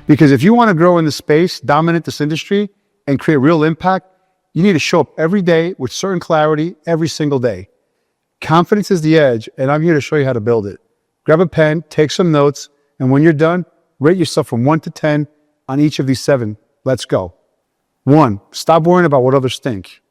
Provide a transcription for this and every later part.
Because if you want to grow in this space, dominate this industry, and create real impact, you need to show up every day with certain clarity every single day. Confidence is the edge, and I'm here to show you how to build it. Grab a pen, take some notes, and when you're done, rate yourself from 1 to 10 on each of these 7. Let's go. 1, stop worrying about what others think.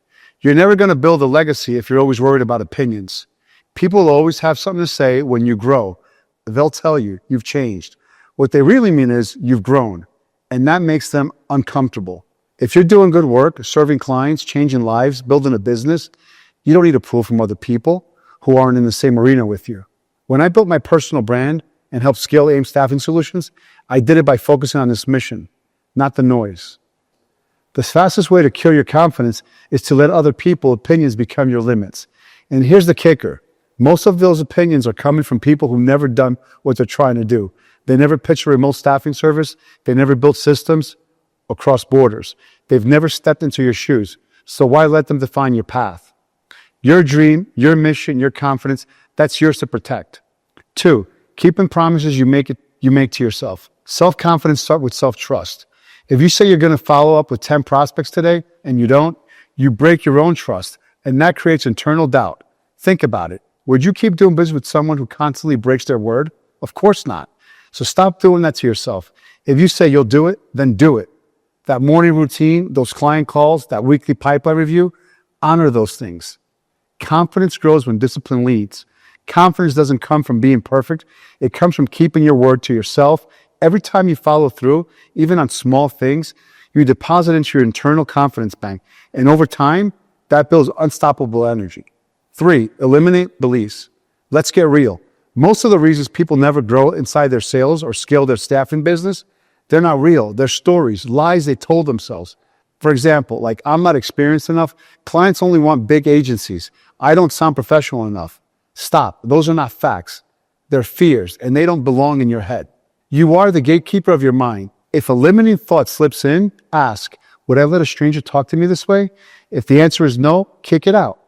You're never going to build a legacy if you're always worried about opinions. People will always have something to say when you grow. They'll tell you you've changed. What they really mean is you've grown, and that makes them uncomfortable. If you're doing good work, serving clients, changing lives, building a business, you don't need approval from other people who aren't in the same arena with you. When I built my personal brand and helped scale AIM Staffing Solutions, I did it by focusing on this mission, not the noise. The fastest way to kill your confidence is to let other people's opinions become your limits. And here's the kicker. Most of those opinions are coming from people who've never done what they're trying to do. They never pitched a remote staffing service. They never built systems across borders. They've never stepped into your shoes. So why let them define your path? Your dream, your mission, your confidence, that's yours to protect. 2, keeping promises you make to yourself. Self-confidence starts with self-trust. If you say you're going to follow up with 10 prospects today and you don't, you break your own trust, and that creates internal doubt. Think about it. Would you keep doing business with someone who constantly breaks their word? Of course not. So stop doing that to yourself. If you say you'll do it, then do it. That morning routine, those client calls, that weekly pipeline review, honor those things. Confidence grows when discipline leads. Confidence doesn't come from being perfect. It comes from keeping your word to yourself. Every time you follow through, even on small things, you deposit into your internal confidence bank. And over time, that builds unstoppable energy. 3, eliminate beliefs. Let's get real. Most of the reasons people never grow inside their sales or scale their staffing business, they're not real. They're stories, lies they told themselves. For example, like, I'm not experienced enough. Clients only want big agencies. I don't sound professional enough. Stop. Those are not facts. They're fears, and they don't belong in your head. You are the gatekeeper of your mind. If a limiting thought slips in, ask, would I let a stranger talk to me this way? If the answer is no, kick it out.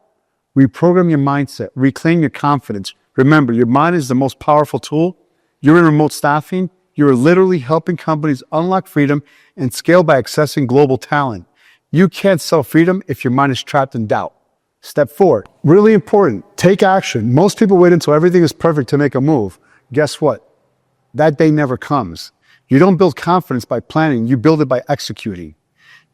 Reprogram your mindset. Reclaim your confidence. Remember, your mind is the most powerful tool. You're in remote staffing. You're literally helping companies unlock freedom and scale by accessing global talent. You can't sell freedom if your mind is trapped in doubt. Step 4, really important, take action. Most people wait until everything is perfect to make a move. Guess what? That day never comes. You don't build confidence by planning. You build it by executing.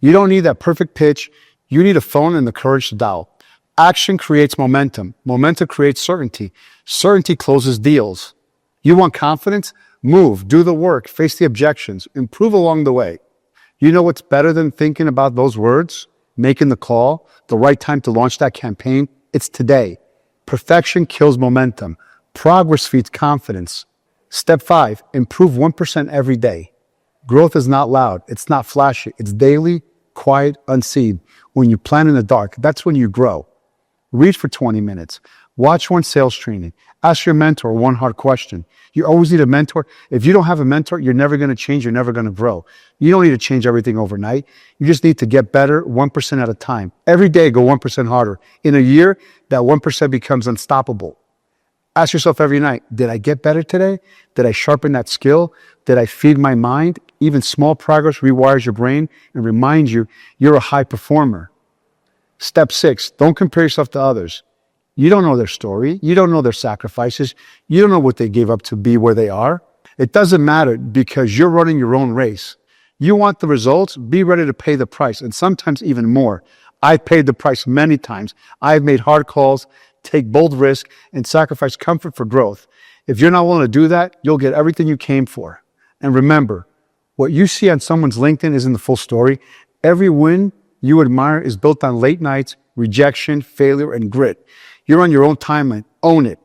You don't need that perfect pitch. You need a phone and the courage to dial. Action creates momentum. Momentum creates certainty. Certainty closes deals. You want confidence? Move, do the work, face the objections, improve along the way. You know what's better than thinking about those words? Making the call, the right time to launch that campaign? It's today. Perfection kills momentum. Progress feeds confidence. Step 5, improve 1% every day. Growth is not loud. It's not flashy. It's daily, quiet, unseen. When you plan in the dark, that's when you grow. Read for 20 minutes. Watch one sales training. Ask your mentor one hard question. You always need a mentor. If you don't have a mentor, you're never going to change. You're never going to grow. You don't need to change everything overnight. You just need to get better 1% at a time. Every day, go 1% harder. In a year, that 1% becomes unstoppable. Ask yourself every night, did I get better today? Did I sharpen that skill? Did I feed my mind? Even small progress rewires your brain and reminds you you're a high performer. Step 6, don't compare yourself to others. You don't know their story. You don't know their sacrifices. You don't know what they gave up to be where they are. It doesn't matter because you're running your own race. You want the results, be ready to pay the price, and sometimes even more. I've paid the price many times. I've made hard calls, take bold risks, and sacrifice comfort for growth. If you're not willing to do that, you'll get everything you came for. And remember, what you see on someone's LinkedIn isn't the full story. Every win you admire is built on late nights, rejection, failure, and grit. You're on your own timeline. Own it.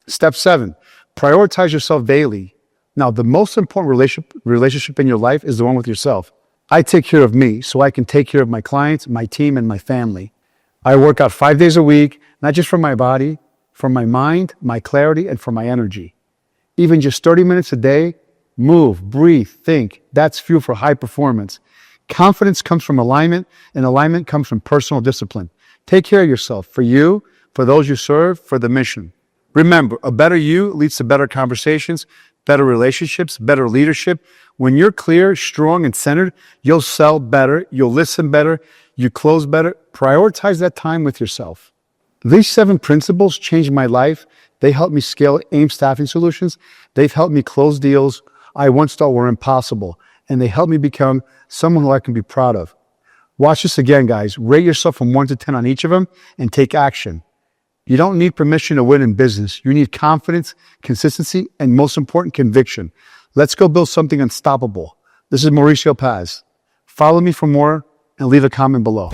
Step 7, prioritize yourself daily. Now, the most important relationship in your life is the one with yourself. I take care of me so I can take care of my clients, my team, and my family. I work out 5 days a week, not just for my body, for my mind, my clarity, and for my energy. Even just 30 minutes a day, move, breathe, think. That's fuel for high performance. Confidence comes from alignment, and alignment comes from personal discipline. Take care of yourself, for you, for those you serve, for the mission. Remember, a better you leads to better conversations, better relationships, better leadership. When you're clear, strong, and centered, you'll sell better, you'll listen better, you close better. Prioritize that time with yourself. These 7 principles changed my life. They helped me scale AIM Staffing Solutions. They've helped me close deals I once thought were impossible. And they helped me become someone who I can be proud of. Watch this again, guys. Rate yourself from 1 to 10 on each of them and take action. You don't need permission to win in business. You need confidence, consistency, and most important, conviction. Let's go build something unstoppable. This is Mauricio Paz. Follow me for more and leave a comment below.